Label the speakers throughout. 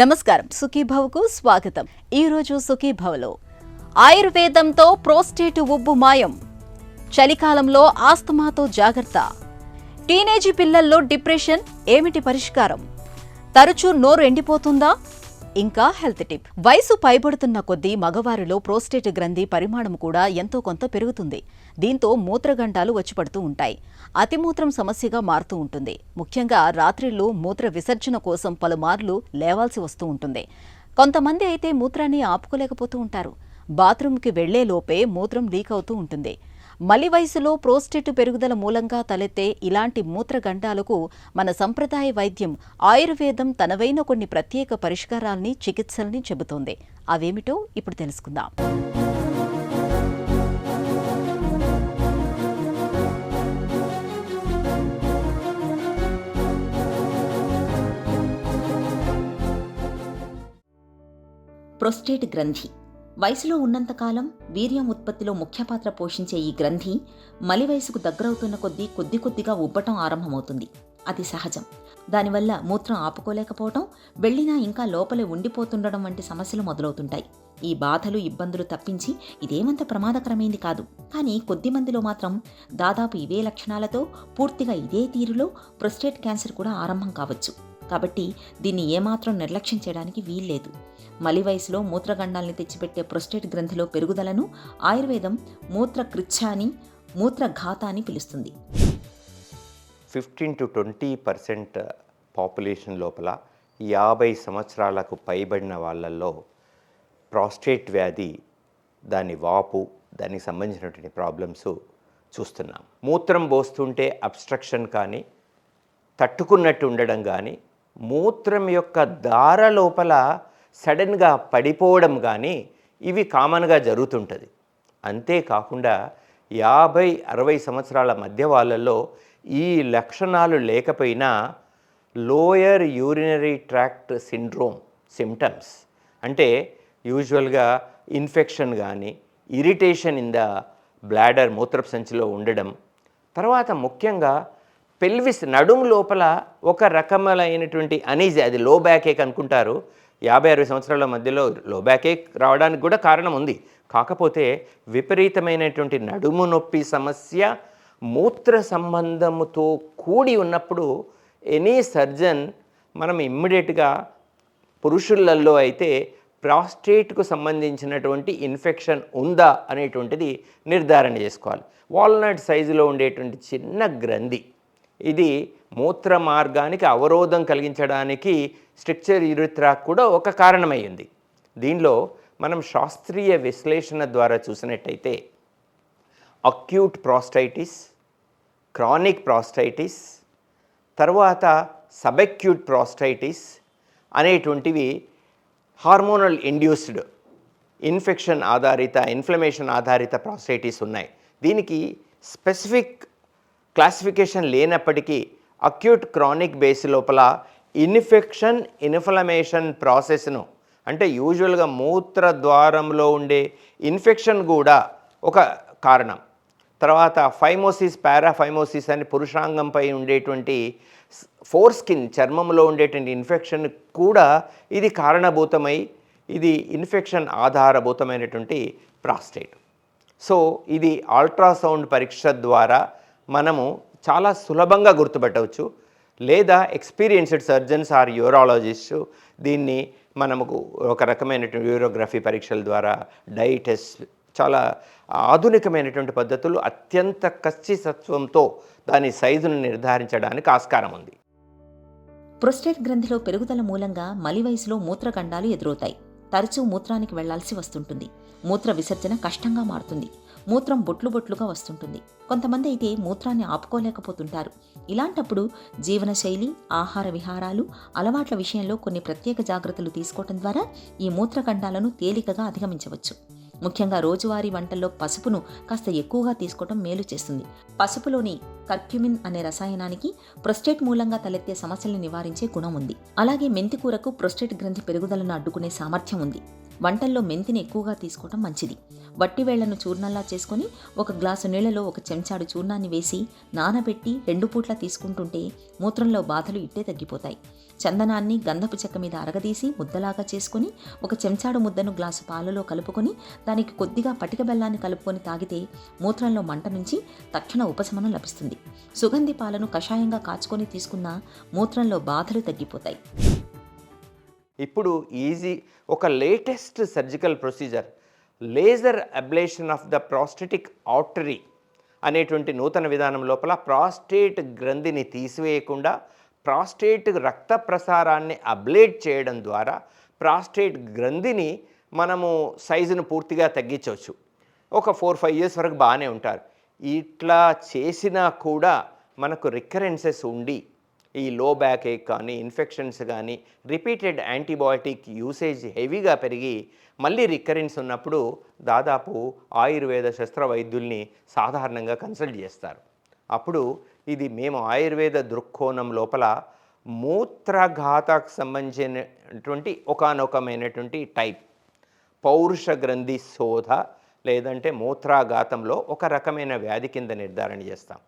Speaker 1: నమస్కారం, సుఖీభవకు స్వాగతం. ఈరోజు సుఖీభవలో ఆయుర్వేదంతో ప్రోస్టేట్ ఉబ్బు మాయం, చలికాలంలో ఆస్తమాతో జాగ్రత్త, టీనేజీ పిల్లల్లో డిప్రెషన్ ఏమిటి పరిష్కారం, తరచూ నోరు ఎండిపోతుందా, ఇంకా హెల్త్ టిప్. వయసు పైబడుతున్న కొద్దీ మగవారిలో ప్రోస్టేట్ గ్రంథి పరిమాణం కూడా ఎంతో కొంత పెరుగుతుంది. దీంతో మూత్రగండాలు వచ్చిపడుతూ ఉంటాయి. అతిమూత్రం సమస్యగా మారుతూ ఉంటుంది. ముఖ్యంగా రాత్రిళ్లు మూత్ర విసర్జన కోసం పలుమార్లు లేవాల్సి వస్తూ ఉంటుంది. కొంతమంది అయితే మూత్రాన్ని ఆపుకోలేకపోతూ ఉంటారు. బాత్రూంకి వెళ్లేలోపే మూత్రం లీక్ అవుతూ ఉంటుంది. మలి వయసులో ప్రోస్టేట్ పెరుగుదల మూలంగా తలెత్తే ఇలాంటి మూత్రగండాలకు మన సంప్రదాయ వైద్యం ఆయుర్వేదం తనవైన కొన్ని ప్రత్యేక పరిష్కారాల్ని, చికిత్సల్ని చెబుతోంది. అవేమిటో ఇప్పుడు తెలుసుకుందాం.
Speaker 2: ప్రోస్టేట్ గ్రంథి వయసులో ఉన్నంతకాలం వీర్యం ఉత్పత్తిలో ముఖ్య పాత్ర పోషించే ఈ గ్రంథి మలి వయసుకు దగ్గరవుతున్న కొద్ది కొద్దిగా ఉబ్బటం ఆరంభమవుతుంది. అది సహజం. దానివల్ల మూత్రం ఆపుకోలేకపోవటం, వెళ్ళినా ఇంకా లోపలే ఉండిపోతుండడం వంటి సమస్యలు మొదలవుతుంటాయి. ఈ బాధలు, ఇబ్బందులు తప్పించి ఇదేమంత ప్రమాదకరమైంది కాదు. కానీ కొద్దిమందిలో మాత్రం దాదాపు ఇవే లక్షణాలతో పూర్తిగా ఇదే తీరులో ప్రోస్టేట్ క్యాన్సర్ కూడా ఆరంభం కావచ్చు. కాబట్టి దీన్ని ఏమాత్రం నిర్లక్ష్యం చేయడానికి వీల్లేదు. మలి వయసులో మూత్రగండాల్ని తెచ్చిపెట్టే ప్రోస్టేట్ గ్రంథిలో పెరుగుదలను ఆయుర్వేదం మూత్రకృచ్ఛ అని, మూత్రఘాత అని పిలుస్తుంది.
Speaker 3: 15-20% పాపులేషన్ లోపల 50 సంవత్సరాలకు పైబడిన వాళ్ళల్లో ప్రోస్టేట్ వ్యాధి, దాని వాపు, దానికి సంబంధించినటువంటి ప్రాబ్లమ్స్ చూస్తున్నాం. మూత్రం పోస్తుంటే అబ్స్ట్రక్షన్ కానీ, తట్టుకున్నట్టు ఉండడం కానీ, మూత్రం యొక్క దార లోపల సడన్గా పడిపోవడం కానీ, ఇవి కామన్గా జరుగుతుంటుంది. అంతేకాకుండా 50-60 సంవత్సరాల మధ్య వాళ్ళల్లో ఈ లక్షణాలు లేకపోయినా lower urinary tract syndrome symptoms, అంటే యూజువల్గా ఇన్ఫెక్షన్ కానీ, ఇరిటేషన్ ఇన్ ద బ్లాడర్, మూత్రపు సంచిలో ఉండడం, తర్వాత ముఖ్యంగా పెల్విస్ నడుము లోపల ఒక రకమైనటువంటి అనీజీ, అది లో బ్యాక్ ఏక్ అనుకుంటారు. 50-60 సంవత్సరాల మధ్యలో లో బ్యాక్ ఏక్ రావడానికి కూడా కారణం ఉంది. కాకపోతే విపరీతమైనటువంటి నడుము నొప్పి సమస్య మూత్ర సంబంధముతో కూడి ఉన్నప్పుడు ఎనీ సర్జన్ మనం ఇమ్మీడియట్గా పురుషులలో అయితే ప్రాస్టేట్కు సంబంధించినటువంటి ఇన్ఫెక్షన్ ఉందా అనేటువంటిది నిర్ధారణ చేసుకోవాలి. వాల్నట్ సైజులో ఉండేటువంటి చిన్న గ్రంథి, ఇది మూత్ర మార్గానికి అవరోధం కలిగించడానికి స్ట్రక్చర్ యూరిథ్రా కూడా ఒక కారణమైంది. దీనిలో మనం శాస్త్రీయ విశ్లేషణ ద్వారా చూసినట్టయితే అక్యూట్ ప్రాస్టైటిస్, క్రానిక్ ప్రాస్టైటిస్, తర్వాత సబ్అక్యూట్ ప్రాస్టైటిస్ అనేటువంటివి హార్మోనల్ ఇండ్యూస్డ్ ఇన్ఫెక్షన్ ఆధారిత, ఇన్ఫ్లమేషన్ ఆధారిత ప్రాస్టైటిస్ ఉన్నాయి. దీనికి స్పెసిఫిక్ క్లాసిఫికేషన్ లేనప్పటికీ అక్యూట్, క్రానిక్ బేస్ లోపల ఇన్ఫెక్షన్, ఇన్ఫ్లమేషన్ ప్రాసెస్ను, అంటే యూజువల్గా మూత్ర ద్వారంలో ఉండే ఇన్ఫెక్షన్ కూడా ఒక కారణం. తర్వాత ఫైమోసిస్, పారాఫైమోసిస్ అని పురుషాంగంపై ఉండేటువంటి ఫోర్ స్కిన్, చర్మంలో ఉండేటువంటి ఇన్ఫెక్షన్ కూడా ఇది కారణభూతమై, ఇది ఇన్ఫెక్షన్ ఆధారభూతమైనటువంటి ప్రాస్టేట్. సో ఇది అల్ట్రాసౌండ్ పరీక్ష ద్వారా మనము చాలా సులభంగా గుర్తుపట్టవచ్చు. లేదా ఎక్స్పీరియన్స్డ్ సర్జన్స్ ఆర్ యూరాలజిస్టు దీన్ని మనకు ఒక రకమైనటువంటి యూరోగ్రఫీ పరీక్షల ద్వారా, డై టెస్ట్, చాలా ఆధునికమైనటువంటి పద్ధతులు అత్యంత ఖచ్చితత్వంతో దాని సైజును నిర్ధారించడానికి ఆస్కారం ఉంది.
Speaker 2: ప్రోస్టేట్ గ్రంథిలో పెరుగుదల మూలంగా మలి వయసులో మూత్రగండాలు ఎదురవుతాయి. తరచూ మూత్రానికి వెళ్లాల్సి వస్తుంటుంది. మూత్ర విసర్జన కష్టంగా మారుతుంది. మూత్రం బొట్లుగా వస్తుంటుంది. కొంతమంది అయితే మూత్రాన్ని ఆపుకోలేకపోతుంటారు. ఇలాంటప్పుడు జీవనశైలి, ఆహార విహారాలు, అలవాట్ల విషయంలో కొన్ని ప్రత్యేక జాగ్రత్తలు తీసుకోవటం ద్వారా ఈ మూత్రగండాలను తేలికగా అధిగమించవచ్చు. ముఖ్యంగా రోజువారీ వంటల్లో పసుపును కాస్త ఎక్కువగా తీసుకోవటం మేలు చేస్తుంది. పసుపులోని కర్క్యూమిన్ అనే రసాయనానికి ప్రోస్టేట్ మూలంగా తలెత్తే సమస్యలను నివారించే గుణం ఉంది. అలాగే మెంతికూరకు ప్రోస్టేట్ గ్రంథి పెరుగుదలను అడ్డుకునే సామర్థ్యం ఉంది. వంటల్లో మెంతిని ఎక్కువగా తీసుకోవడం మంచిది. వట్టి వేళ్లను చూర్ణంలా చేసుకొని 1 గ్లాసు నీళ్లలో 1 చెంచాడు చూర్ణాన్ని వేసి నానబెట్టి 2 పూట్ల తీసుకుంటుంటే మూత్రంలో బాధలు ఇట్టే తగ్గిపోతాయి. చందనాన్ని గంధపు చెక్క మీద అరగదీసి ముద్దలాగా చేసుకుని 1 చెంచాడు ముద్దను గ్లాసు పాలలో కలుపుకొని దానికి కొద్దిగా పటిక బెల్లాన్ని కలుపుకొని తాగితే మూత్రంలో మంట నుంచి తక్షణ ఉపశమనం లభిస్తుంది. సుగంధి పాలను కషాయంగా కాచుకొని తీసుకున్నా మూత్రంలో బాధలు తగ్గిపోతాయి.
Speaker 3: ఇప్పుడు ఒక latest surgical procedure laser ablation of the prostatic artery అనేటువంటి నూతన విధానం లోపల ప్రాస్టేట్ గ్రంథిని తీసివేయకుండా ప్రాస్టేట్ రక్త ప్రసారాన్ని అబ్లేట్ చేయడం ద్వారా ప్రాస్టేట్ గ్రంథిని మనము సైజును పూర్తిగా తగ్గించవచ్చు. ఒక 4-5 ఇయర్స్ వరకు బాగానే ఉంటారు. ఇట్లా చేసినా కూడా మనకు రికరెన్సెస్ ఉండి ఈ లో బ్యాక్ ఏక్ కానీ ఇన్ఫెక్షన్స్ కానీ రిపీటెడ్ యాంటీబయాటిక్ యూసేజ్ హెవీగా పెరిగి మళ్ళీ రికరెన్స్ ఉన్నప్పుడు దాదాపు ఆయుర్వేద శస్త్రవైద్యుల్ని సాధారణంగా కన్సల్ట్ చేస్తారు. అప్పుడు ఇది మేము ఆయుర్వేద దృక్కోణం లోపల మూత్రఘాతకు సంబంధించినటువంటి ఒకానొకమైనటువంటి టైప్ పౌరుష గ్రంథి శోధ లేదంటే మూత్రాఘాతంలో ఒక రకమైన వ్యాధి కింద నిర్ధారణ చేస్తాం.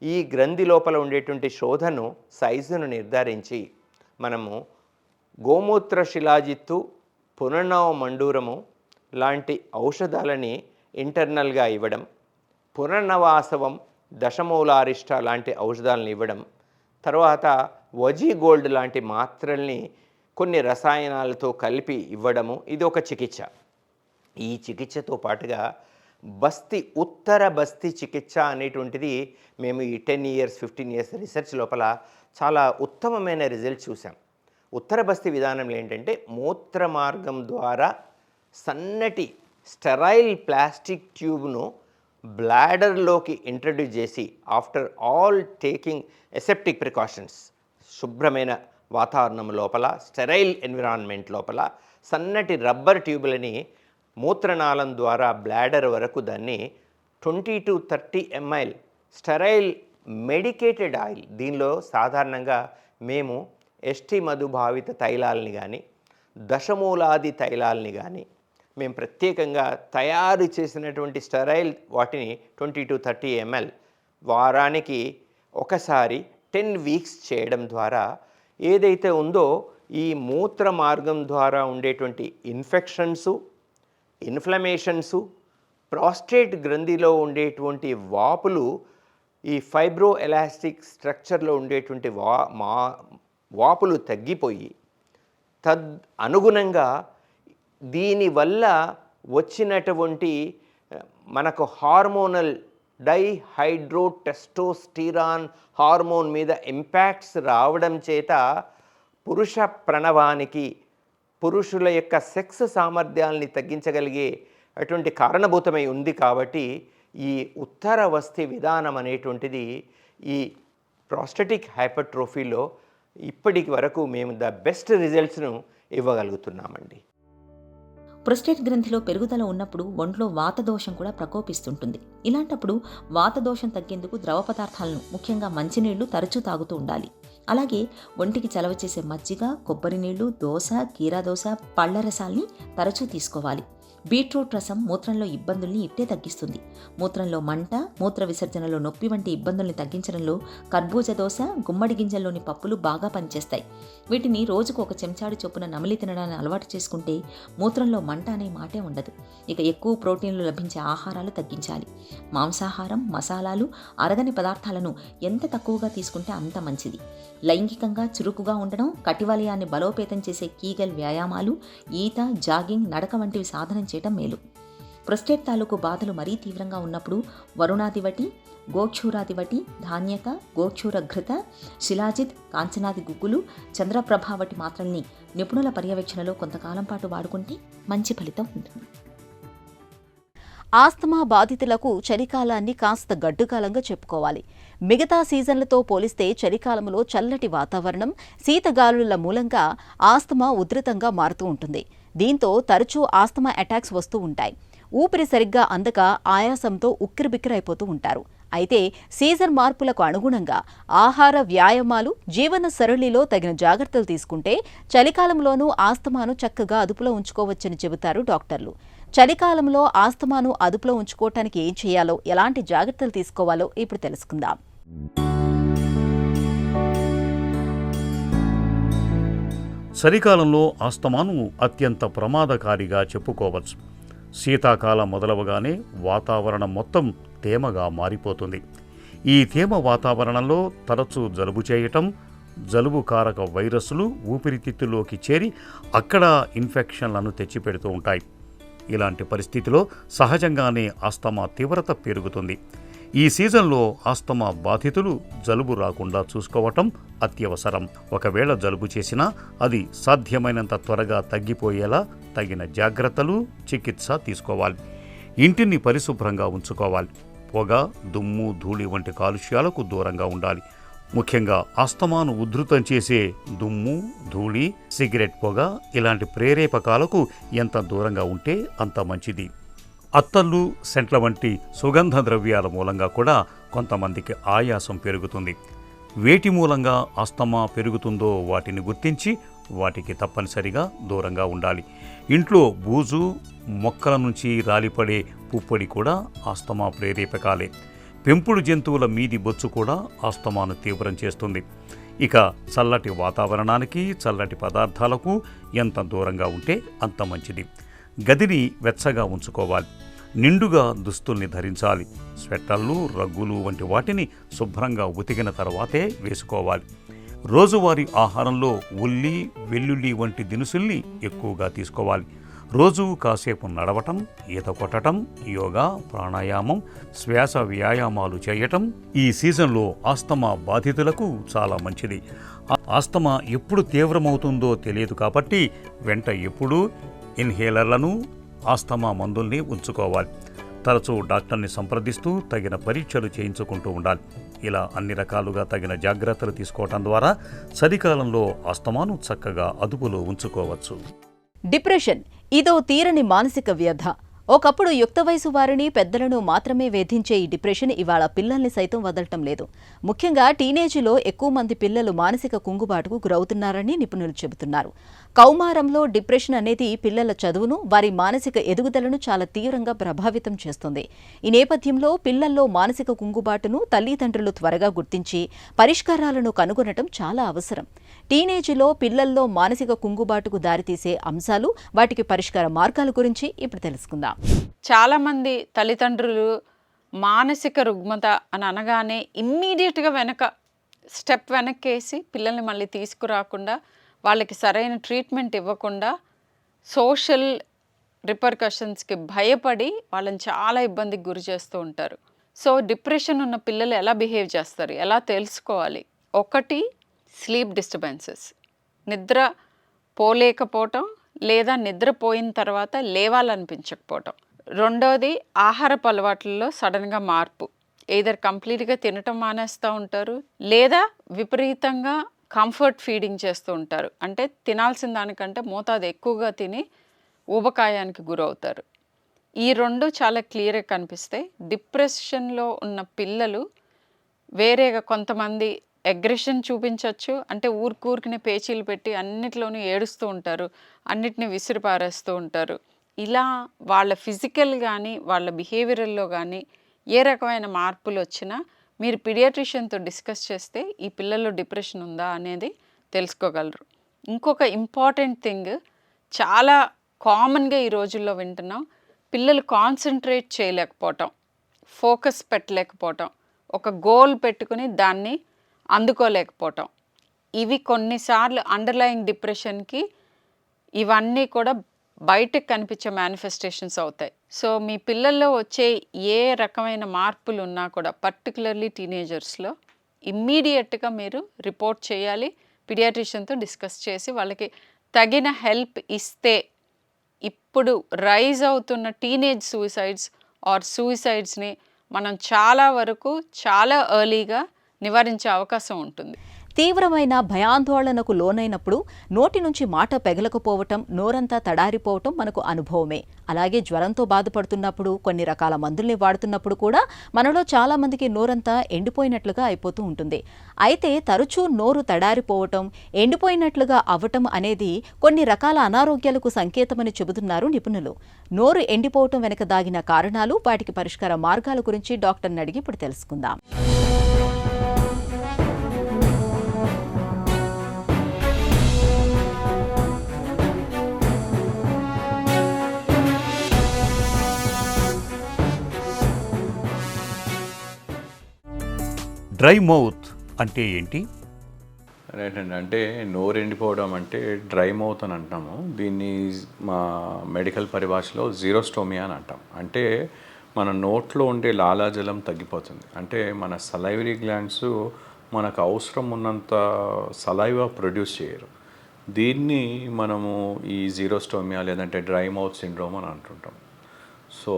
Speaker 3: ఈ గ్రంథి లోపల ఉండేటువంటి శోధను సైజును నిర్ధారించి మనము గోమూత్ర శిలాజిత్తు పునర్నవ మండూరము లాంటి ఔషధాలని ఇంటర్నల్గా ఇవ్వడం, పునర్నవాసవం దశమూలారిష్ట లాంటి ఔషధాలను ఇవ్వడం, తర్వాత వజీ గోల్డ్ లాంటి మాత్రల్ని కొన్ని రసాయనాలతో కలిపి ఇవ్వడము, ఇది ఒక చికిత్స. ఈ చికిత్సతో పాటుగా ఉత్తర బస్తి చికిత్స అనేటువంటిది మేము ఈ 10 ఇయర్స్ 15 ఇయర్స్ రీసెర్చ్ లోపల చాలా ఉత్తమమైన రిజల్ట్ చూసాం. ఉత్తర బస్తి విధానంలో ఏంటంటే మూత్ర మార్గం ద్వారా సన్నటి స్టెరైల్ ప్లాస్టిక్ ట్యూబ్ను బ్లాడర్లోకి ఇంట్రడ్యూస్ చేసి after all taking aseptic precautions శుభ్రమైన వాతావరణం లోపల స్టెరైల్ ఎన్విరాన్మెంట్ లోపల సన్నటి రబ్బర్ ట్యూబులని మూత్రనాళం ద్వారా బ్లాడర్ వరకు దాన్ని 20 to 30 ml sterile medicated oil, దీనిలో సాధారణంగా మేము ఎస్టి మధుభావిత తైలాలని కానీ దశమూలాది తైలాలని కానీ మేము ప్రత్యేకంగా తయారు చేసినటువంటి స్టెరైల్ వాటిని 20 to 30 ml వారానికి ఒకసారి 10 weeks చేయడం ద్వారా ఏదైతే ఉందో ఈ మూత్ర మార్గం ద్వారా ఉండేటువంటి ఇన్ఫెక్షన్సు, ఇన్ఫ్లమేషన్సు, ప్రాస్టేట్ గ్రంథిలో ఉండేటువంటి వాపులు, ఈ ఫైబ్రో ఎలాస్టిక్ స్ట్రక్చర్లో ఉండేటువంటి వాపులు తగ్గిపోయి అనుగుణంగా దీనివల్ల వచ్చినటువంటి మనకు హార్మోనల్ డైహైడ్రోటెస్టోస్టిరాన్ హార్మోన్ మీద ఇంపాక్ట్స్ రావడం చేత పురుష ప్రణవానికి, పురుషుల యొక్క సెక్స్ సామర్థ్యాల్ని తగ్గించగలిగే అటువంటి కారణభూతమై ఉంది. కాబట్టి ఈ ఉత్తర వస్తి విధానం అనేటువంటిది ఈ ప్రాస్టెటిక్ హైపర్ట్రోఫీలో ఇప్పటికి వరకు మేము ద బెస్ట్ రిజల్ట్స్ను ఇవ్వగలుగుతున్నామండి.
Speaker 2: ప్రొస్టేట్ గ్రంథిలో పెరుగుదల ఉన్నప్పుడు ఒంట్లో వాతదోషం కూడా ప్రకోపిస్తుంటుంది. ఇలాంటప్పుడు వాతదోషం తగ్గేందుకు ద్రవ పదార్థాలను, ముఖ్యంగా మంచినీళ్లు తరచూ తాగుతూ ఉండాలి. అలాగే ఒంటికి చలవ చేసే మజ్జిగ, కొబ్బరి నీళ్లు, దోస, కీరా దోస, పళ్ల రసాల్ని తరచూ తీసుకోవాలి. బీట్రూట్ రసం మూత్రంలో ఇబ్బందుల్ని ఇట్టే తగ్గిస్తుంది. మూత్రంలో మంట, మూత్ర విసర్జనలో నొప్పి వంటి ఇబ్బందుల్ని తగ్గించడంలో కర్బూజ దోస, గుమ్మడి గింజల్లోని పప్పులు బాగా పనిచేస్తాయి. వీటిని రోజుకు 1 చెంచాడు చొప్పున నమిలి తినడాన్ని అలవాటు చేసుకుంటే మూత్రంలో మంట అనే మాటే ఉండదు. ఇక ఎక్కువ ప్రోటీన్లు లభించే ఆహారాలు తగ్గించాలి. మాంసాహారం, మసాలాలు, అరగని పదార్థాలను ఎంత తక్కువగా తీసుకుంటే అంత మంచిది. లైంగికంగా చురుకుగా ఉండడం, కటివలయాన్ని బలోపేతం చేసే కీగల్ వ్యాయామాలు, ఈత, జాగింగ్, నడక వంటివి సాధనం చేయడం మేలు. ప్రొస్టేట్ తాలూకు బాధలు మరీ తీవ్రంగా ఉన్నప్పుడు వరుణాదివటి, గోక్షూరాదివటి, ధాన్యక, గోక్షూర ఘృత, శిలాజిత్, కాంచనాది గుగ్గులు, చంద్రప్రభ వంటి మాత్రల్ని నిపుణుల పర్యవేక్షణలో కొంతకాలం పాటు వాడుకుంటే మంచి ఫలితం ఉంటుంది.
Speaker 1: ఆస్తమా బాధితులకు చలికాలాన్ని కాస్త గడ్డుకాలంగా చెప్పుకోవాలి. మిగతా సీజన్లతో పోలిస్తే చలికాలంలో చల్లటి వాతావరణం, శీతగాలుల మూలంగా ఆస్తమా ఉధృతంగా మారుతూ ఉంటుంది. దీంతో తరచూ ఆస్తమా అటాక్స్ వస్తూ ఉంటాయి. ఊపిరి సరిగ్గా అందక ఆయాసంతో ఉక్కిరిబిక్కిరైపోతూ ఉంటారు. అయితే సీజన్ మార్పులకు అనుగుణంగా ఆహార, వ్యాయామాలు, జీవన సరళిలో తగిన జాగ్రత్తలు తీసుకుంటే చలికాలంలోనూ ఆస్తమాను చక్కగా అదుపులో ఉంచుకోవచ్చని చెబుతారు డాక్టర్లు. చలికాలంలో ఆస్తమాను అదుపులో ఉంచుకోవటానికి ఏం చేయాలో, ఎలాంటి జాగ్రత్తలు తీసుకోవాలో ఇప్పుడు తెలుసుకుందాం.
Speaker 4: చలికాలంలో ఆస్తమాను అత్యంత ప్రమాదకారిగా చెప్పుకోవచ్చు. శీతాకాలం మొదలవగానే వాతావరణం మొత్తం తేమగా మారిపోతుంది. ఈ తేమ వాతావరణంలో తరచూ జలుబు చేయటం, జలుబు కారక వైరస్లు ఊపిరితిత్తుల్లోకి చేరి అక్కడ ఇన్ఫెక్షన్లను తెచ్చిపెడుతూ ఉంటాయి. ఇలాంటి పరిస్థితిలో సహజంగానే ఆస్తమా తీవ్రత పెరుగుతుంది. ఈ సీజన్లో ఆస్తమా బాధితులు జలుబు రాకుండా చూసుకోవటం అత్యవసరం. ఒకవేళ జలుబు చేసినా అది సాధ్యమైనంత త్వరగా తగ్గిపోయేలా తగిన జాగ్రత్తలు, చికిత్స తీసుకోవాలి. ఇంటిని పరిశుభ్రంగా ఉంచుకోవాలి. పొగ, దుమ్ము, ధూళి వంటి కాలుష్యాలకు దూరంగా ఉండాలి. ముఖ్యంగా ఆస్తమాను ఉధృతం చేసే దుమ్ము, ధూళి, సిగరెట్ పొగ ఇలాంటి ప్రేరేపకాలకు ఎంత దూరంగా ఉంటే అంత మంచిది. అత్తళ్ళు, సెంట్ల వంటి సుగంధ ద్రవ్యాల మూలంగా కూడా కొంతమందికి ఆయాసం పెరుగుతుంది. వేటి మూలంగా ఆస్తమా పెరుగుతుందో వాటిని గుర్తించి వాటికి తప్పనిసరిగా దూరంగా ఉండాలి. ఇంట్లో బూజు, మొక్కల నుంచి రాలిపడే పుప్పొడి కూడా ఆస్తమా ప్రేరేపకాలే. పెంపుడు జంతువుల మీది బొచ్చు కూడా ఆస్తమాను తీవ్రం చేస్తుంది. ఇక చల్లటి వాతావరణానికి, చల్లటి పదార్థాలకు ఎంత దూరంగా ఉంటే అంత మంచిది. గదిని వెచ్చగా ఉంచుకోవాలి. నిండుగా దుస్తుల్ని ధరించాలి. స్వెట్టర్లు, రగ్గులు వంటి వాటిని శుభ్రంగా ఉతికిన తర్వాతే వేసుకోవాలి. రోజువారీ ఆహారంలో ఉల్లి, వెల్లుల్లి వంటి దినుసుల్ని ఎక్కువగా తీసుకోవాలి. రోజు కాసేపు నడవటం, ఈత కొట్టడం, యోగా, ప్రాణాయామం, శ్వాస వ్యాయామాలు చేయటం ఈ సీజన్లో ఆస్తమా బాధితులకు చాలా మంచిది. ఆస్తమా ఎప్పుడు తీవ్రమవుతుందో తెలియదు కాబట్టి వెంట ఎప్పుడూ ఇన్హేలర్లను, ఆస్తమా మందుల్ని ఉంచుకోవాలి. తరచూ డాక్టర్ని సంప్రదిస్తూ తగిన పరీక్షలు చేయించుకుంటూ ఉండాలి. ఇలా అన్ని రకాలుగా తగిన జాగ్రత్తలు తీసుకోవటం ద్వారా చలికాలంలో ఆస్తమాను చక్కగా అదుపులో ఉంచుకోవచ్చు.
Speaker 1: డిప్రెషన్ ఇదో తీరని మానసిక వ్యధ. ఒకప్పుడు యుక్త వయసు వారిని, పెద్దలను మాత్రమే వేధించే ఈ డిప్రెషన్ ఇవాళ పిల్లల్ని సైతం వదలటం లేదు. ముఖ్యంగా టీనేజీలో ఎక్కువ మంది పిల్లలు మానసిక కుంగుబాటుకు గురవుతున్నారని నిపుణులు చెబుతున్నారు. కౌమారంలో డిప్రెషన్ అనేది పిల్లల చదువును, వారి మానసిక ఎదుగుదలను చాలా తీవ్రంగా ప్రభావితం చేస్తుంది. ఈ నేపథ్యంలో పిల్లల్లో మానసిక కుంగుబాటును తల్లిదండ్రులు త్వరగా గుర్తించి పరిష్కారాలను కనుగొనటం చాలా అవసరం. టీనేజీలో పిల్లల్లో మానసిక కుంగుబాటుకు దారితీసే అంశాలు, వాటికి పరిష్కార మార్గాల గురించి ఇప్పుడు తెలుసుకుందాం.
Speaker 5: చాలామంది తల్లిదండ్రులు మానసిక రుగ్మత అని అనగానే ఇమ్మీడియట్గా స్టెప్ వెనక్కేసి పిల్లల్ని మళ్ళీ తీసుకురాకుండా, వాళ్ళకి సరైన ట్రీట్మెంట్ ఇవ్వకుండా, సోషల్ రిపర్కషన్స్కి భయపడి వాళ్ళని చాలా ఇబ్బందికి గురి చేస్తూ ఉంటారు. సో డిప్రెషన్ ఉన్న పిల్లలు ఎలా బిహేవ్ చేస్తారు, ఎలా తెలుసుకోవాలి? ఒకటి, స్లీప్ డిస్టర్బెన్సెస్, నిద్ర పోలేకపోవటం లేదా నిద్రపోయిన తర్వాత లేవాలనిపించకపోవటం. రెండోది, ఆహారపు అలవాట్లలో సడన్గా మార్పు. ఎయిదర్ కంప్లీట్గా తినటం మానేస్తూ ఉంటారు, లేదా విపరీతంగా కంఫర్ట్ ఫీడింగ్ చేస్తూ ఉంటారు. అంటే తినాల్సిన దానికంటే మోతాదు ఎక్కువగా తిని ఊబకాయానికి గురవుతారు. ఈ రెండు చాలా క్లియర్గా కనిపిస్తాయి. డిప్రెషన్లో ఉన్న పిల్లలు వేరేగా కొంతమంది అగ్రెషన్ చూపించవచ్చు. అంటే ఊరికనే పేచీలు పెట్టి అన్నిట్లోనూ ఏడుస్తూ ఉంటారు, అన్నిటిని విసిరిపారేస్తూ ఉంటారు. ఇలా వాళ్ళ ఫిజికల్ కానీ వాళ్ళ బిహేవియరల్లో కానీ ఏ రకమైన మార్పులు వచ్చినా మీరు పీడియాట్రిషియన్తో డిస్కస్ చేస్తే ఈ పిల్లల్లో డిప్రెషన్ ఉందా అనేది తెలుసుకోగలరు. ఇంకొక ఇంపార్టెంట్ థింగ్, చాలా కామన్గా ఈ రోజుల్లో వింటున్నాం, పిల్లలు కాన్సన్ట్రేట్ చేయలేకపోవటం, ఫోకస్ పెట్టలేకపోవటం, ఒక గోల్ పెట్టుకుని దాన్ని అందుకోలేకపోవటం. ఇవి కొన్నిసార్లు అండర్లయింగ్ డిప్రెషన్కి ఇవన్నీ కూడా బయటకు కనిపించే మేనిఫెస్టేషన్స్ అవుతాయి. సో మీ పిల్లల్లో వచ్చే ఏ రకమైన మార్పులు ఉన్నా కూడా, పర్టికులర్లీ టీనేజర్స్లో, ఇమ్మీడియట్గా మీరు రిపోర్ట్ చేయాలి. పీడియాట్రిషియన్తో డిస్కస్ చేసి వాళ్ళకి తగిన హెల్ప్ ఇస్తే ఇప్పుడు రైజ్ అవుతున్న టీనేజ్ సూసైడ్స్ ఆర్ సూసైడ్స్ని మనం చాలా వరకు చాలా ఎర్లీగా నివారించే అవకాశం ఉంటుంది.
Speaker 1: తీవ్రమైన భయాందోళనకు లోనైనప్పుడు నోటి నుంచి మాట పెగలకపోవటం, నోరంతా తడారిపోవటం మనకు అనుభవమే. అలాగే జ్వరంతో బాధపడుతున్నప్పుడు, కొన్ని రకాల మందుల్ని వాడుతున్నప్పుడు కూడా మనలో చాలా మందికి నోరంతా ఎండిపోయినట్లుగా అయిపోతూ ఉంటుంది. అయితే తరచూ నోరు తడారిపోవటం, ఎండిపోయినట్లుగా అవ్వటం అనేది కొన్ని రకాల అనారోగ్యాలకు సంకేతమని చెబుతున్నారు నిపుణులు. నోరు ఎండిపోవటం వెనుక దాగిన కారణాలు, వాటికి పరిష్కార మార్గాల గురించి డాక్టర్ని అడిగి ఇప్పుడు తెలుసుకుందాం.
Speaker 4: డ్రై మౌత్ అంటే ఏంటి?
Speaker 6: రైట్ అండి. అంటే నోరు ఎండిపోవడం అంటే డ్రై మౌత్ అని అంటాము. దీన్ని మా మెడికల్ పరిభాషలో జీరోస్టోమియా అని అంటాం. అంటే మన నోట్లో ఉండే లాలాజలం తగ్గిపోతుంది. అంటే మన సలైవరీ గ్లాండ్స్ మనకు అవసరం ఉన్నంత సలైవా ప్రొడ్యూస్ చేయరు. దీన్ని మనము ఈ జీరోస్టోమియా లేదంటే డ్రై మౌత్ సిండ్రోమ్ అని అంటుంటాం. సో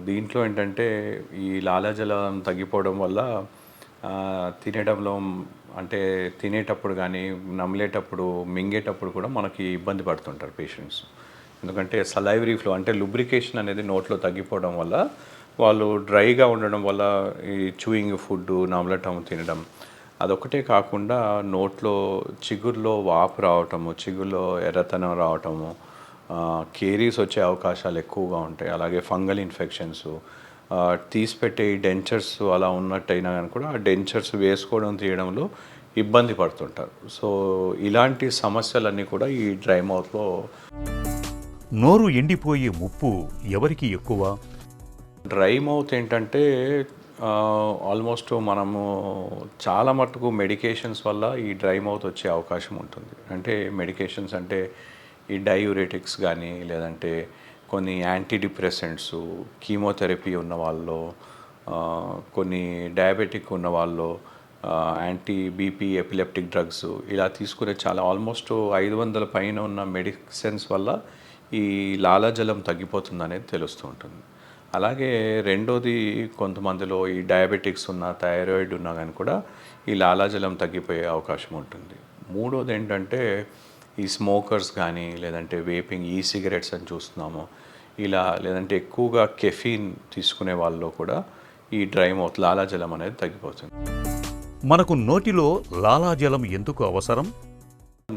Speaker 6: దీంట్లో ఏంటంటే ఈ లాలాజలం తగ్గిపోవడం వల్ల తినడంలో అంటే తినేటప్పుడు కానీ నమిలేటప్పుడు మింగేటప్పుడు కూడా మనకి ఇబ్బంది పడుతుంటారు పేషెంట్స్. ఎందుకంటే సలైవరీ ఫ్లో అంటే లుబ్రికేషన్ అనేది నోట్లో తగ్గిపోవడం వల్ల వాళ్ళు డ్రైగా ఉండడం వల్ల ఈ చూయింగ్ ఫుడ్ నమలటం తినడం అదొకటే కాకుండా నోట్లో చిగుర్లో వాపు రావటము, చిగుర్లో ఎర్రతనం రావటము, కేరీస్ వచ్చే అవకాశాలు ఎక్కువగా ఉంటాయి. అలాగే ఫంగల్ ఇన్ఫెక్షన్స్, తీసిపెట్టే ఈ డెంచర్స్ అలా ఉన్నట్టయినా కానీ కూడా ఆ డెంచర్స్ వేసుకోవడం తీయడంలో ఇబ్బంది పడుతుంటారు. సో ఇలాంటి సమస్యలన్నీ కూడా ఈ డ్రై మౌత్లో.
Speaker 4: నోరు ఎండిపోయే ముప్పు ఎవరికి ఎక్కువ?
Speaker 6: డ్రై మౌత్ ఏంటంటే ఆల్మోస్ట్ మనము చాలా మటుకు మెడికేషన్స్ వల్ల ఈ డ్రై మౌత్ వచ్చే అవకాశం ఉంటుంది. అంటే మెడికేషన్స్ అంటే ఈ డయూరెటిక్స్ కానీ లేదంటే కొన్ని యాంటీ డిప్రెసెంట్స్, కీమోథెరపీ ఉన్న వాళ్ళు, కొన్ని డయాబెటిక్ ఉన్న వాళ్ళు, యాంటీ బీపీ ఎపిలెప్టిక్ డ్రగ్స్ ఇలా తీసుకునే చాలా ఆల్మోస్ట్ 500 పైన ఉన్న మెడిసిన్స్ వల్ల ఈ లాలాజలం తగ్గిపోతుంది అనేది తెలుస్తూ ఉంటుంది. అలాగే రెండోది కొంతమందిలో ఈ డయాబెటిక్స్ ఉన్న, థైరాయిడ్ ఉన్నా కానీ కూడా ఈ లాలాజలం తగ్గిపోయే అవకాశం ఉంటుంది. మూడోది ఏంటంటే ఈ స్మోకర్స్ కానీ లేదంటే వేపింగ్, ఈ సిగరెట్స్ అని చూస్తున్నాము ఇలా, లేదంటే ఎక్కువగా కెఫీన్ తీసుకునే వాళ్ళలో కూడా ఈ డ్రై మౌత్ లాలాజలం అనేది తగ్గిపోతుంది.
Speaker 4: మనకు నోటిలో లాలాజలం ఎందుకు అవసరం?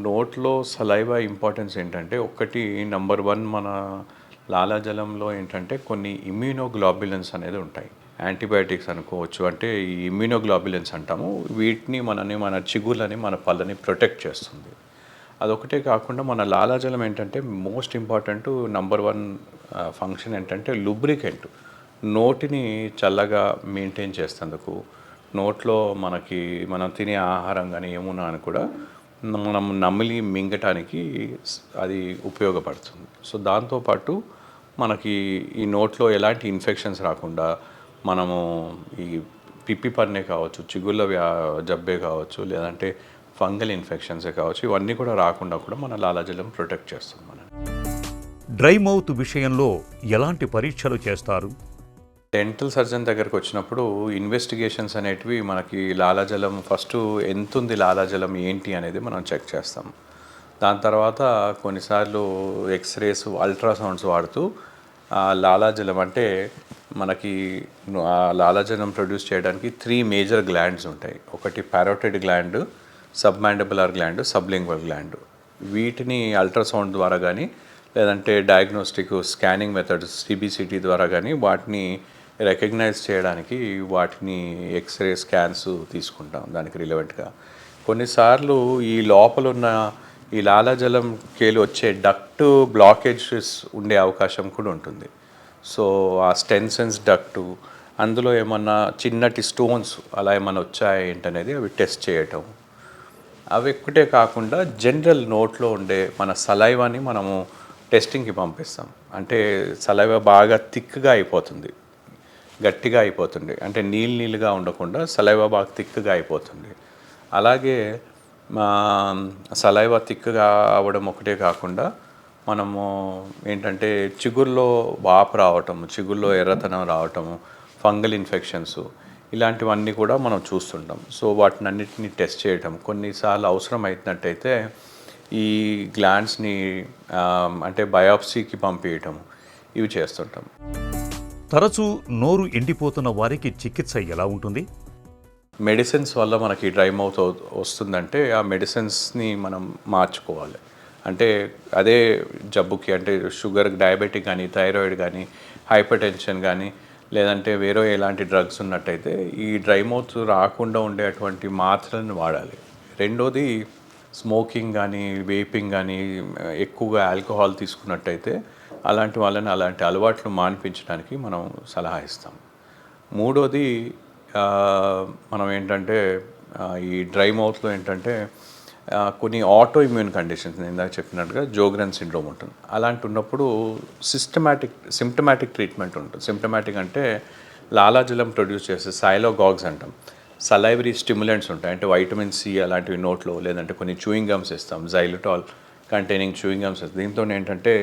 Speaker 6: నోట్లో సలైవా ఇంపార్టెన్స్ ఏంటంటే ఒకటి నంబర్ 1 మన లాలాజలంలో ఏంటంటే కొన్ని ఇమ్యూనోగ్లోబులిన్స్ అనేది ఉంటాయి. యాంటీబయాటిక్స్ అనుకోవచ్చు. అంటే ఈ ఇమ్యూనోగ్లోబులిన్స్ అంటాము. వీటిని మన చిగుళ్ళని మన పళ్ళని ప్రొటెక్ట్ చేస్తుంది. అదొకటే కాకుండా మన లాలాజలం ఏంటంటే మోస్ట్ ఇంపార్టెంట్ నంబర్ 1 ఫంక్షన్ ఏంటంటే లుబ్రికెంట్. నోటిని చల్లగా మెయింటైన్ చేసేందుకు, నోట్లో మనం తినే ఆహారం కానీ ఏమున్నా అని కూడా మనం నమిలి మింగటానికి అది ఉపయోగపడుతుంది. సో దాంతోపాటు మనకి ఈ నోట్లో ఎలాంటి ఇన్ఫెక్షన్స్ రాకుండా మనము ఈ పిప్పి పన్నే కావచ్చు, చిగుళ్ళ జబ్బే కావచ్చు, లేదంటే ఫంగల్ ఇన్ఫెక్షన్సే కావచ్చు, ఇవన్నీ కూడా రాకుండా కూడా మన లాలాజలం ప్రొటెక్ట్ చేస్తుంది. మనం
Speaker 4: డ్రై మౌత్ విషయంలో ఎలాంటి పరీక్షలు చేస్తారు?
Speaker 6: డెంటల్ సర్జన్ దగ్గరకు వచ్చినప్పుడు ఇన్వెస్టిగేషన్స్ అనేటివి మనకి లాలాజలం ఫస్ట్ ఎంతుంది లాలాజలం ఏంటి అనేది మనం చెక్ చేస్తాం. దాని తర్వాత కొన్నిసార్లు ఎక్స్రేస్, అల్ట్రాసౌండ్స్ వాడుతూ లాలాజలం అంటే మనకి ఆ లాలాజలం ప్రొడ్యూస్ చేయడానికి 3 మేజర్ గ్లాండ్స్ ఉంటాయి. ఒకటి parotid gland, submandibular gland, sublingual gland. వీటిని అల్ట్రాసౌండ్ ద్వారా కానీ లేదంటే డయాగ్నోస్టిక్ స్కానింగ్ మెథడ్స్ సిబిసిటీ ద్వారా కానీ వాటిని రికగ్నైజ్ చేయడానికి వాటిని ఎక్స్రే స్కాన్స్ తీసుకుంటాం దానికి రిలవెంట్గా. కొన్నిసార్లు ఈ లోపల ఉన్న ఈ లాలాజలం కేలి వచ్చే డక్ట్ బ్లాకేజెస్ ఉండే అవకాశం కూడా ఉంటుంది. సో ఆ స్టెన్సెన్స్ డక్టు అందులో ఏమన్నా చిన్నటి స్టోన్స్ అలా ఏమన్నా వచ్చాయి ఏంటనేది అవి టెస్ట్ చేయటం. అవి ఎక్కుటే కాకుండా జనరల్ నోట్లో ఉండే మన సలైవాని మనము టెస్టింగ్కి పంపిస్తాం. అంటే సలైవా బాగా థిక్గా అయిపోతుంది, గట్టిగా అయిపోతుంది. అంటే నీళ్ళుగా ఉండకుండా సలైవా బాగా థిక్గా అయిపోతుంది. అలాగే సలైవా థిక్గా అవ్వడం ఒకటే కాకుండా మనము ఏంటంటే చిగుల్లో వాపు రావటము, చిగుల్లో ఎర్రతనం రావటము, ఫంగల్ ఇన్ఫెక్షన్స్ ఇలాంటివన్నీ కూడా మనం చూస్తుంటాం. సో వాటిని అన్నిటిని టెస్ట్ చేయటం, కొన్నిసార్లు అవసరం అయినట్టయితే ఈ గ్లాండ్స్ని అంటే బయాప్సీకి పంపించటం, ఇవి చేస్తుంటాం.
Speaker 4: తరచూ నోరు ఎండిపోతున్న వారికి చికిత్స ఎలా ఉంటుంది?
Speaker 6: మెడిసిన్స్ వల్ల మనకి డ్రై మౌత్ వస్తుందంటే ఆ మెడిసిన్స్ని మనం మార్చుకోవాలి. అంటే అదే జబ్బుకి, అంటే షుగర్, డయాబెటిక్ కానీ, థైరాయిడ్ కానీ, హైపర్ టెన్షన్ కానీ, లేదంటే వేరే ఎలాంటి డ్రగ్స్ ఉన్నట్టయితే ఈ డ్రై మౌత్ రాకుండా ఉండేటువంటి మాత్రలను వాడాలి. రెండోది స్మోకింగ్ కానీ, వేపింగ్ కానీ, ఎక్కువగా ఆల్కహాల్ తీసుకున్నట్టయితే అలాంటి వాళ్ళని అలాంటి అలవాట్లు మాన్పించడానికి మనం సలహా ఇస్తాం. మూడోది మనం ఏంటంటే ఈ డ్రై మౌత్లో ఏంటంటే కొన్ని ఆటో ఇమ్యూన్ కండిషన్స్, నేను ఇందాక చెప్పినట్టుగా జోగ్రెన్ సిండ్రోమ్ ఉంటుంది. అలాంటి ఉన్నప్పుడు సిమ్టమాటిక్ ట్రీట్మెంట్ ఉంటుంది. సిమ్టమాటిక్ అంటే లాలాజలం ప్రొడ్యూస్ చేసే సైలోగాగ్స్ అంటాం, సలైవరీ స్టిమ్యులెంట్స్ ఉంటాయి, అంటే వైటమిన్ సి అలాంటివి నోట్లో, లేదంటే కొన్ని చూయింగ్ గమ్స్ ఇస్తాం, జైలిటాల్ కంటైనింగ్ చూయింగ్ గమ్స్ ఇస్తాం. దీంతో ఏంటంటే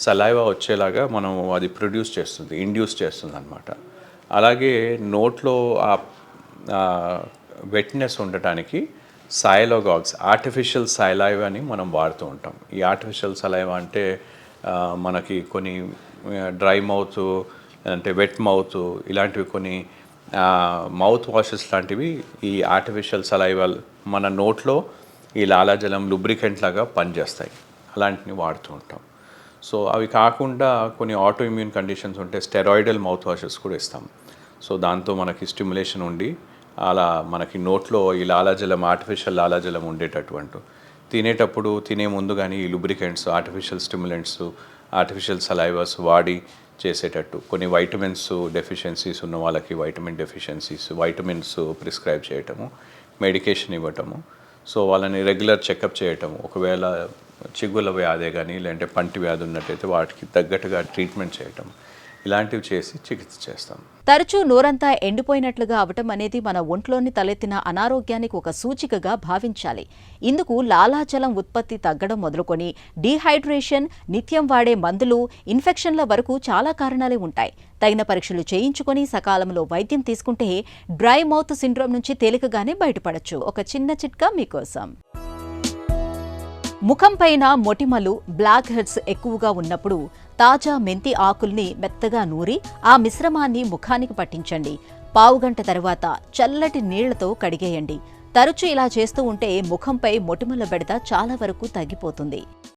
Speaker 6: సలైవా వచ్చేలాగా మనం అది ప్రొడ్యూస్ చేస్తుంది, ఇండ్యూస్ చేస్తుంది అనమాట. అలాగే నోట్లో ఆ వెట్నెస్ ఉండటానికి సైలోగాగ్స్, ఆర్టిఫిషియల్ సలైవా అని మనం వాడుతూ ఉంటాం. ఈ ఆర్టిఫిషియల్ సలైవా అంటే మనకి కొన్ని డ్రై మౌత్, అంటే వెట్ మౌత్, ఇలాంటివి కొన్ని మౌత్ వాషెస్ లాంటివి ఈ ఆర్టిఫిషియల్ సలైవా మన నోట్లో ఈ లాలాజలం లుబ్రికెంట్ లాగా పనిచేస్తాయి. అలాంటివి వాడుతూ ఉంటాం. సో అవి కాకుండా కొన్ని ఆటో ఇమ్యూన్ కండిషన్స్ ఉంటే స్టెరాయిడల్ మౌత్ వాషెస్ కూడా ఇస్తాం. సో దాంతో మనకి స్టిమ్యులేషన్ ఉండి అలా మనకి నోట్లో ఈ లాలాజలం, ఆర్టిఫిషియల్ లాలాజలం ఉండేటటువంటి, తినేటప్పుడు తినే ముందు కానీ ఈ లుబ్రికెంట్స్, ఆర్టిఫిషియల్ స్టిమ్యులెంట్స్, ఆర్టిఫిషియల్ సలైవర్స్ వాడి చేసేటట్టు, కొన్ని వైటమిన్స్ డెఫిషియన్సీస్ ఉన్న వాళ్ళకి వైటమిన్ డెఫిషియన్సీస్, వైటమిన్స్ ప్రిస్క్రైబ్ చేయటము, మెడికేషన్ ఇవ్వటము. సో వాళ్ళని రెగ్యులర్ చెకప్ చేయటము, ఒకవేళ చిగుళ్ళ వ్యాధి కానీ లేదంటే పంటి వ్యాధి ఉన్నట్టయితే వాటికి తగ్గట్టుగా ట్రీట్మెంట్ చేయటం, ఇలాంటివి చేసి చికిత్స చేస్తాం.
Speaker 1: తరచూ నోరంతా ఎండిపోయినట్లుగా అవటం అనేది మన ఒంట్లోని తలెత్తిన అనారోగ్యానికి ఒక సూచికగా భావించాలి. ఇందుకు లాలాజలం ఉత్పత్తి తగ్గడం మొదలుకొని డీహైడ్రేషన్, నిత్యం వాడే మందులు, ఇన్ఫెక్షన్ల వరకు చాలా కారణాలే ఉంటాయి. తగిన పరీక్షలు చేయించుకొని సకాలంలో వైద్యం తీసుకుంటే డ్రై మౌత్ సిండ్రోమ్ నుంచి తేలికగానే బయటపడొచ్చు. ఒక చిన్న చిట్కా మీకోసం. ముఖంపైన మొటిమలు, బ్లాక్ హెడ్స్ ఎక్కువగా ఉన్నప్పుడు తాజా మెంతి ఆకుల్ని మెత్తగా నూరి ఆ మిశ్రమాన్ని ముఖానికి పట్టించండి. పావుగంట తర్వాత చల్లటి నీళ్లతో కడిగేయండి. తరచూ ఇలా చేస్తూ ఉంటే ముఖంపై మొటిమల బెడద చాలా వరకు తగ్గిపోతుంది.